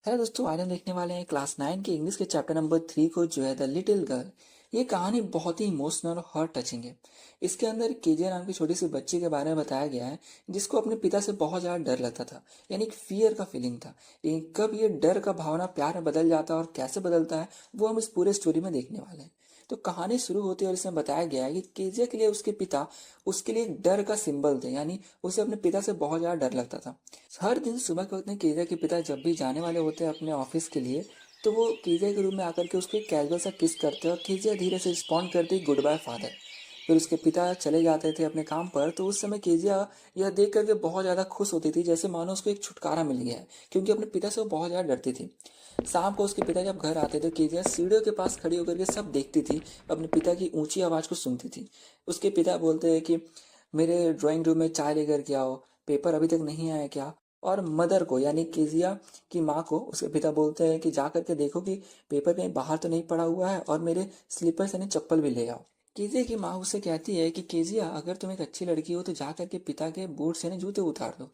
Hello दोस्तों, आज हम देखने वाले हैं क्लास 9 के इंग्लिश के चैप्टर नंबर 3 को, जो है द लिटिल गर्ल। ये कहानी बहुत ही इमोशनल और हार्ट टचिंग है। इसके अंदर केजे नाम की छोटी सी बच्ची के बारे में बताया गया है, जिसको अपने पिता से बहुत ज़्यादा डर लगता था, यानी एक फियर का फीलिंग था। लेकिन कब ये डर का भावना प्यार में बदल जाता है और कैसे बदलता है, वो हम इस पूरे स्टोरी में देखने वाले हैं। तो कहानी शुरू होती है और इसमें बताया गया है कि केजे के लिए उसके पिता उसके लिए एक डर का सिंबल थे, यानी उसे अपने पिता से बहुत ज़्यादा डर लगता था। हर दिन सुबह के वक्त में केजा के पिता जब भी जाने वाले होते हैं अपने ऑफिस के लिए, तो वो केजा के रूम में आकर के उसको एक कैजुअल सा किस करते हैं और केजिया धीरे से रिस्पॉन्ड करती गुड बाय फादर। फिर उसके पिता चले जाते थे अपने काम पर, तो उस समय केजिया यह देख करके बहुत ज़्यादा खुश होती थी, जैसे मानो उसको एक छुटकारा मिल गया है, क्योंकि अपने पिता से वो बहुत ज़्यादा डरती थी। शाम को उसके पिता जब घर आते थे, केजिया सीढ़ियों के पास खड़ी होकर के सब देखती थी, अपने पिता की ऊंची आवाज़ को सुनती थी। उसके पिता बोलते हैं कि मेरे ड्राइंग रूम में चाय लेकर के आओ, पेपर अभी तक नहीं आया क्या। और मदर को, यानी केजिया की माँ को, उसके पिता बोलते हैं कि जा करके देखो कि पेपर कहीं बाहर तो नहीं पड़ा हुआ है, और मेरे स्लीपर्स यानी चप्पल भी ले आओ। केजिया की माँ उससे कहती है कि केजिया, अगर तुम एक अच्छी लड़की हो तो जा करके पिता के बूट से जूते उतार दो।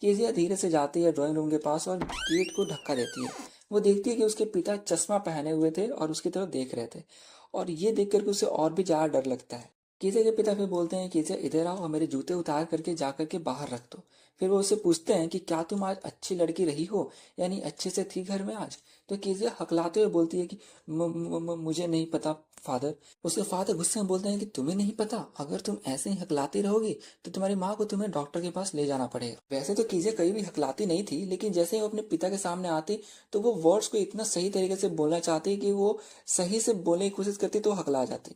केजिया धीरे से जाती है ड्राइंग रूम के पास और गेट को धक्का देती है। वो देखती है कि उसके पिता चश्मा पहने हुए थे और उसकी तरफ देख रहे थे, और ये देख करके उसे और भी ज्यादा डर लगता है। कीजे के पिता फिर बोलते हैं, कीजे इधर आओ और मेरे जूते उतार करके जा करके बाहर रख दो। फिर वो उससे पूछते हैं कि क्या तुम आज अच्छी लड़की रही हो, यानी अच्छे से थी घर में आज। तो कीजे हकलाते हुए बोलती है कि मुझे नहीं पता फादर। उसके फादर गुस्से में बोलते हैं कि तुम्हें नहीं पता, अगर तुम ऐसे ही हकलाती रहोगी तो तुम्हारी माँ को तुम्हें डॉक्टर के पास ले जाना पड़ेगा। वैसे तो कीजे कहीं भी हकलाती नहीं थी, लेकिन जैसे ही वो अपने पिता के सामने आती, तो वो वर्ड्स को इतना सही तरीके से बोलना चाहती कि वो सही से बोलने की कोशिश करती तो वो हकला जाती।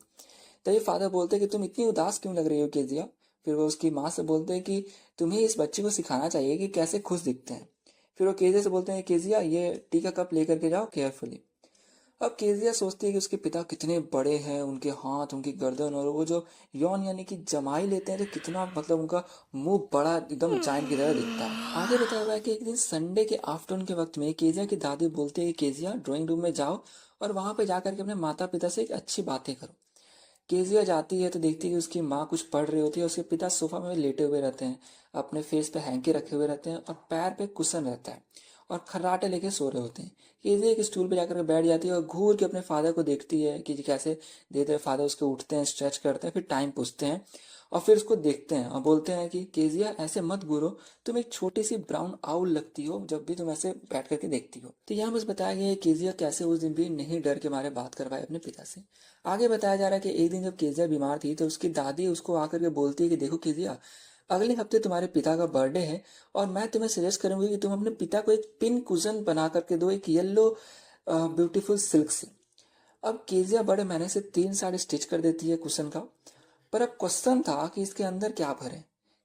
तभी फादर बोलते हैं कि तुम इतनी उदास क्यों लग रही हो केजिया। फिर वो उसकी माँ से बोलते हैं कि तुम्हें इस बच्चे को सिखाना चाहिए कि कैसे खुश दिखते हैं। फिर वो केजिया से बोलते हैं, केजिया ये टी का कप लेकर के जाओ केयरफुली। अब केजिया सोचती है कि उसके पिता कितने बड़े हैं, उनके हाथ, उनकी गर्दन, और वो जो यौन यानी कि जमाई लेते हैं तो कितना, मतलब उनका मुंह बड़ा एकदम जाइंट की तरह दिखता है। आगे बताया हुआ है कि एक दिन संडे के आफ्टरनून के वक्त में केजिया की दादी बोलती है कि केजिया ड्राइंग रूम में जाओ और वहां पे जाकर के अपने माता पिता से एक अच्छी बातें करो। केजिया जाती है तो देखती है कि उसकी माँ कुछ पढ़ रही होती है, उसके पिता सोफा में लेटे हुए रहते हैं, अपने फेस पे हैंकी रखे हुए रहते हैं और पैर पे कुशन रहता है, और खर्राटे लेके सो रहे होते हैं। केजिया एक स्टूल पे जाकर बैठ जाती है और घूर के अपने फादर को देखती है कि कैसे धीरे धीरे फादर उसके उठते हैं, स्ट्रेच करते हैं, फिर टाइम पूछते हैं, और फिर उसको देखते हैं और बोलते हैं कि केजिया ऐसे मत घूरो, तुम एक छोटी सी ब्राउन आउल लगती हो जब भी तुम ऐसे बैठ करके देखती हो। तो यहाँ बस बताया गया है केजिया कैसे उस दिन भी नहीं डर के मारे बात करवाए अपने पिता से। आगे बताया जा रहा है कि एक दिन जब केजिया बीमार थी, तो उसकी दादी उसको आकर के बोलती है कि देखो केजिया, अगले हफ्ते तुम्हारे पिता का बर्थडे है, और मैं तुम्हें सजेस्ट करूंगी कि तुम अपने पिता को एक पिन कुशन बना करके दो, एक येलो ब्यूटीफुल सिल्क से। अब केजिया बड़े मेहनत से 3 साड़ी स्टिच कर देती है कुशन का। पर अब क्वेश्चन था कि इसके अंदर क्या भरे।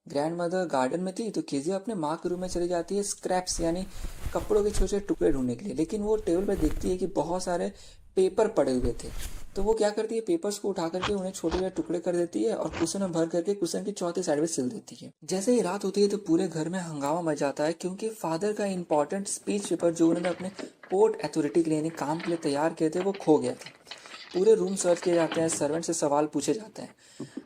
ग्रैंड मदर गार्डन में थी, तो केजिया अपने माँ के रूम में चली जाती है स्क्रैप्स यानी कपड़ों के छोटे छोटे टुकड़े ढूंढने के लिए, लेकिन वो टेबल पर देखती है कि बहुत सारे पेपर पड़े हुए थे। तो वो क्या करती है, पेपर्स को उठा करके उन्हें छोटे छोटे टुकड़े कर देती है और कुशन में भर करके कुशन की चौथी साइड में सिल देती है। जैसे ही रात होती है तो पूरे घर में हंगामा मच जाता है, क्योंकि फादर का इंपॉर्टेंट स्पीच पेपर जो उन्होंने अपने पोर्ट अथॉरिटी के लिए काम के लिए तैयार किए थे, वो खो गया था। पूरे रूम सर्च किए जाते हैं, सर्वेंट से सवाल पूछे जाते हैं।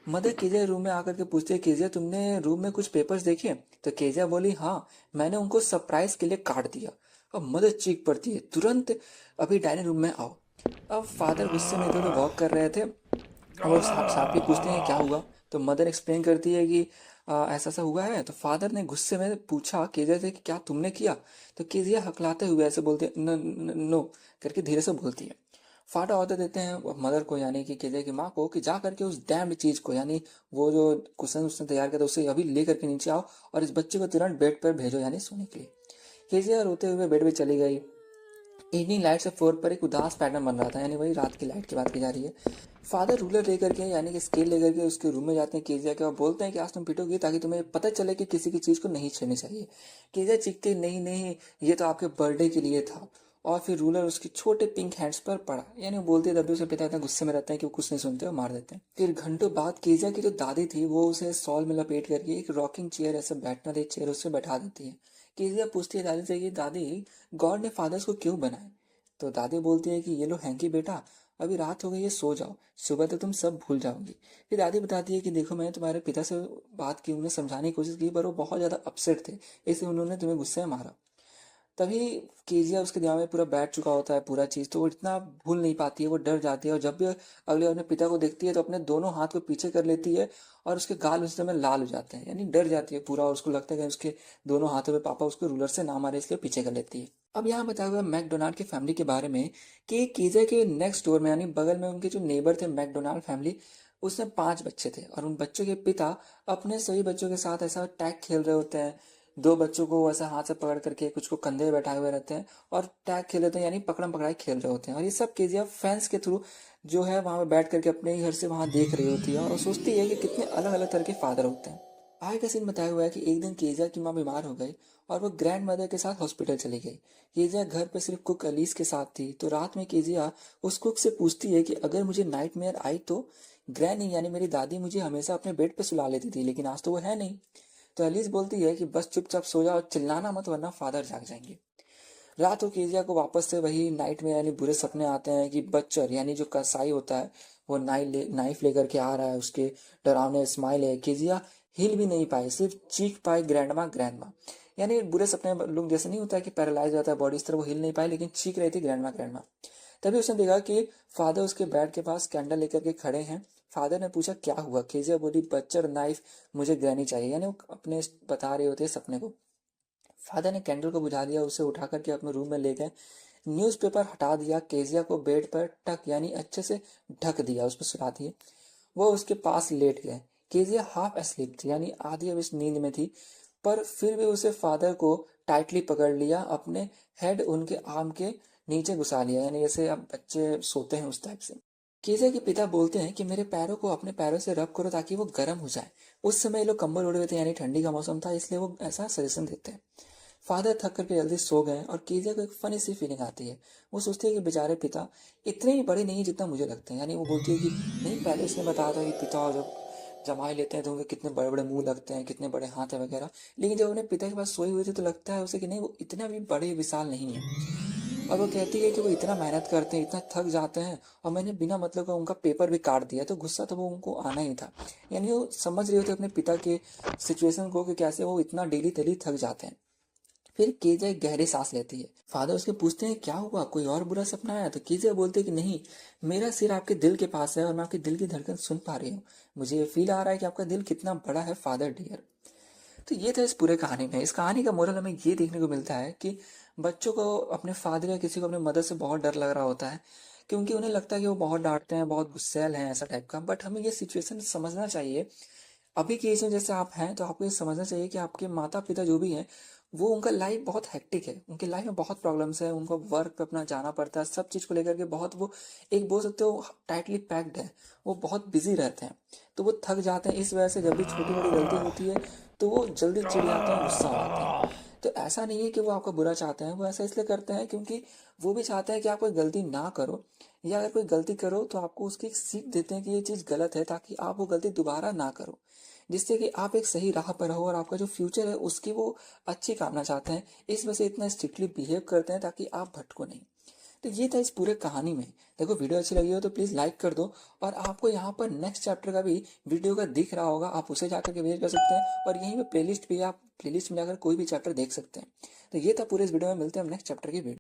मदर केजिया रूम में आकर के पूछती है, केजिया तुमने रूम में कुछ पेपर्स देखे। तो केजिया बोली, हाँ, मैंने उनको सरप्राइज के लिए काट दिया। अब मदर चीख पड़ती है, तुरंत अभी डाइनिंग रूम में आओ। अब फादर गुस्से में इधर उधर वॉक कर रहे थे, और वो साथ ही पूछते हैं क्या हुआ। तो मदर एक्सप्लेन करती है कि ऐसा ऐसा हुआ है। तो फादर ने गुस्से में पूछा केजिया से कि क्या तुमने किया। तो केजिया हकलाते हुए ऐसे बोलते, नो करके धीरे से बोलती है। फाटा ऑर्डर देते हैं मदर को, यानी कि केजे की माँ को, कि जा करके उस डैम्ड चीज को, यानी वो जो कुशन उसने तैयार किया था, उसे अभी ले करके नीचे आओ और इस बच्चे को तुरंत बेड पर भेजो, यानी सोने के लिए। केजिया रोते हुए बेड पे चली गई। इवनिंग लाइट से फ्लोर पर एक उदास पैटर्न बन रहा था, यानी वही रात की लाइट की बात की जा रही है। फादर रूलर लेकर के, यानी कि स्केल लेकर के उसके रूम में जाते हैं केजिया के, और बोलते हैं कि आज तुम पिटोगी ताकि तुम्हें पता चले कि किसी की चीज को नहीं छेड़नी चाहिए। केजिया चीखती, नहीं नहीं, ये तो आपके बर्थडे के लिए था। और फिर रूलर उसके छोटे पिंक हैंड्स पर पड़ा, यानी वो बोलती है, तभी उसे पिता इतना गुस्से में रहता है कि वो कुछ नहीं सुनते और मार देते हैं। फिर घंटों बाद केजिया की जो दादी थी, वो उसे सॉल में लपेट करके एक रॉकिंग चेयर, ऐसे बैठना दे चेयर, उससे बैठा देती है। केजिया पूछती है दादी से कि दादी, गॉड ने फादर्स को क्यों बनाया। तो दादी बोलती है कि ये लो हैंकी बेटा, अभी रात हो गई है, सो जाओ, सुबह तो तुम सब भूल जाओगी। फिर दादी बताती है कि देखो, मैंने तुम्हारे पिता से बात की, उन्हें समझाने की कोशिश की, पर वो बहुत ज्यादा अपसेट थे, इसलिए उन्होंने तुम्हें गुस्से में मारा। तभी केजिया उसके दिमाग में पूरा बैठ चुका होता है पूरा चीज़, तो वो इतना भूल नहीं पाती है, वो डर जाती है और जब भी अगले अपने पिता को देखती है तो अपने दोनों हाथ को पीछे कर लेती है और उसके गाल उस समय लाल हो जाते हैं, यानी डर जाती है पूरा और उसको लगता है कि उसके दोनों हाथों में पापा उसको रूलर से ना मारे इसलिए पीछे कर लेती है। अब यहाँ बताया हुआ मैकडोनाल्ड की फैमिली के बारे में कि केजिया के नेक्स्ट डोर में यानी बगल में उनके जो नेबर थे मैकडोनाल्ड फैमिली, उसमें 5 बच्चे थे और उन बच्चों के पिता अपने सभी बच्चों के साथ ऐसा टैग खेल रहे होते हैं। 2 बच्चों को ऐसा हाथ से पकड़ करके कुछ को कंधे पे बैठाए हुए रहते हैं और टैग खेल रहे होते हैं, यानी पकड़म पकड़ाई खेल रहे होते हैं। और ये सब केजिया फैंस के थ्रू जो है वहां पे बैठ करके अपने ही घर से वहां देख रही होती है और सोचती है कि कितने अलग अलग तरह के फादर होते हैं। आगे का सीन बताया हुआ है कि एक दिन केजिया की माँ बीमार हो गई और वो ग्रैंड मदर के साथ हॉस्पिटल चली गई। केजिया घर पे सिर्फ कुक अलीस के साथ थी, तो रात में केजिया उस कुक से पूछती है कि अगर मुझे नाइटमेयर आई तो। ग्रैनी यानी मेरी दादी मुझे हमेशा अपने बेड पे सुला लेती थी, लेकिन आज तो वो है नहीं। तो एलिस बोलती है कि बस चुपचाप सो जाओ, चिल्लाना मत वरना फादर जाग जाएंगे। रात को केजिया को वापस से वही नाइट में यानी बुरे सपने आते हैं कि बच्चर यानी जो कसाई होता है वो नाइफ लेकर के आ रहा है, उसके डरावने स्माइल है। केजिया हिल भी नहीं पाई, सिर्फ चीख पाई ग्रैंडमा। यानी बुरे सपने लोग जैसे नहीं होता है कि पैरालाइज होता है बॉडी, इस तरह वो हिल नहीं पाई लेकिन चीख रही थी ग्रैंडमा। तभी उसने देखा कि फादर उसके बेड के पास कैंडल लेकर के खड़े हैं। फादर ने पूछा क्या हुआ। केजिया बोली बच्चर नाइफ मुझे ग्रैनी चाहिए, यानी वो अपने बता रहे होते सपने को। फादर ने कैंडल को बुझा दिया, उसे उठा करके अपने रूम में ले गए। न्यूज़पेपर हटा दिया, केजिया को बेड पर टक यानी अच्छे से ढक दिया, उस पर सुला दिए। वो उसके पास लेट गए। केजिया हाफ एस्लीप थी यानी आधी अब इस नींद में थी, पर फिर भी उसे फादर को टाइटली पकड़ लिया, अपने हेड उनके आर्म के नीचे घुसा लिया, यानी जैसे अब बच्चे सोते हैं उस टाइप से। केजिया के पिता बोलते हैं कि मेरे पैरों को अपने पैरों से रब करो ताकि वो गर्म हो जाए। उस समय ये लोग कंबल ओढ़े हुए थे यानी ठंडी का मौसम था, इसलिए वो ऐसा सजेशन देते हैं। फादर थक करके जल्दी सो गए और केजिया को एक फनी सी फीलिंग आती है। वो सोचती है कि बेचारे पिता इतने ही बड़े नहीं है जितना मुझे लगते हैं, यानी वो बोलती है कि नहीं पहले इसने बताया था कि पिता जब जमाई लेते हैं तो उनके कितने बड़े बड़े मुंह लगते हैं, कितने बड़े हाथ है वगैरह, लेकिन जब अपने पिता के पास सोई हुई थी तो लगता है उसे कि नहीं वो इतना भी बड़े विशाल नहीं है। और वो कहती है कि वो इतना मेहनत करते हैं, इतना थक जाते हैं और मैंने बिना मतलब का उनका पेपर भी काट दिया, तो गुस्सा तो वो उनको आना ही था। यानी वो समझ रही होती अपने पिता के सिचुएशन को कि कैसे वो इतना डेली डेली थक जाते हैं। फिर केजे गहरी सांस लेती है। फादर उसके पूछते हैं क्या हुआ, कोई और बुरा सपना आया। तो केजे बोलते हैं कि नहीं, मेरा सिर आपके दिल के पास है और मैं आपके दिल की धड़कन सुन पा रही हूँ। मुझे ये फील आ रहा है कि आपका दिल कितना बड़ा है फादर डियर। तो ये था इस पूरे कहानी में। इस कहानी का मोरल हमें ये देखने को मिलता है कि बच्चों को अपने फादर या किसी को अपने मदर से बहुत डर लग रहा होता है, क्योंकि उन्हें लगता है कि वो बहुत डांटते हैं, बहुत गुस्सैल हैं, ऐसा टाइप का। बट हमें ये सिचुएशन समझना चाहिए। अभी के एज में जैसे आप हैं तो आपको ये समझना चाहिए कि आपके माता पिता जो भी हैं वो उनका लाइफ बहुत हेक्टिक है, उनके लाइफ में बहुत प्रॉब्लम्स है, उनको वर्क पे अपना जाना पड़ता है, सब चीज़ को लेकर के बहुत वो एक बोल सकते हो टाइटली पैक्ड है, वो बहुत बिजी रहते हैं, तो वो थक जाते हैं। इस वजह से जब भी छोटी मोटी गलती होती है तो वो जल्दी चिढ़ जाते हैं, गुस्सा हो जाते हैं। तो ऐसा नहीं है कि वो आपका बुरा चाहते हैं, वो ऐसा इसलिए करते हैं क्योंकि वो भी चाहते हैं कि आप कोई गलती ना करो, या अगर कोई गलती करो तो आपको उसकी एक सीख देते हैं कि ये चीज़ गलत है, ताकि आप वो गलती दोबारा ना करो, जिससे कि आप एक सही राह पर रहो और आपका जो फ्यूचर है उसकी वो अच्छी कामना चाहते हैं। इस वजह से इतना स्ट्रिक्टली बिहेव करते हैं ताकि आप भटको नहीं। तो ये था इस पूरे कहानी में। देखो वीडियो अच्छी लगी हो तो प्लीज़ लाइक कर दो, और आपको यहाँ पर नेक्स्ट चैप्टर का भी वीडियो का दिख रहा होगा, आप उसे जाकर के विजिट कर सकते हैं, और यहीं पे प्लेलिस्ट भी है, आप प्लेलिस्ट में जाकर कोई भी चैप्टर देख सकते हैं। तो ये था पूरे इस वीडियो में, मिलते हैं हम नेक्स्ट चैप्टर की वीडियो।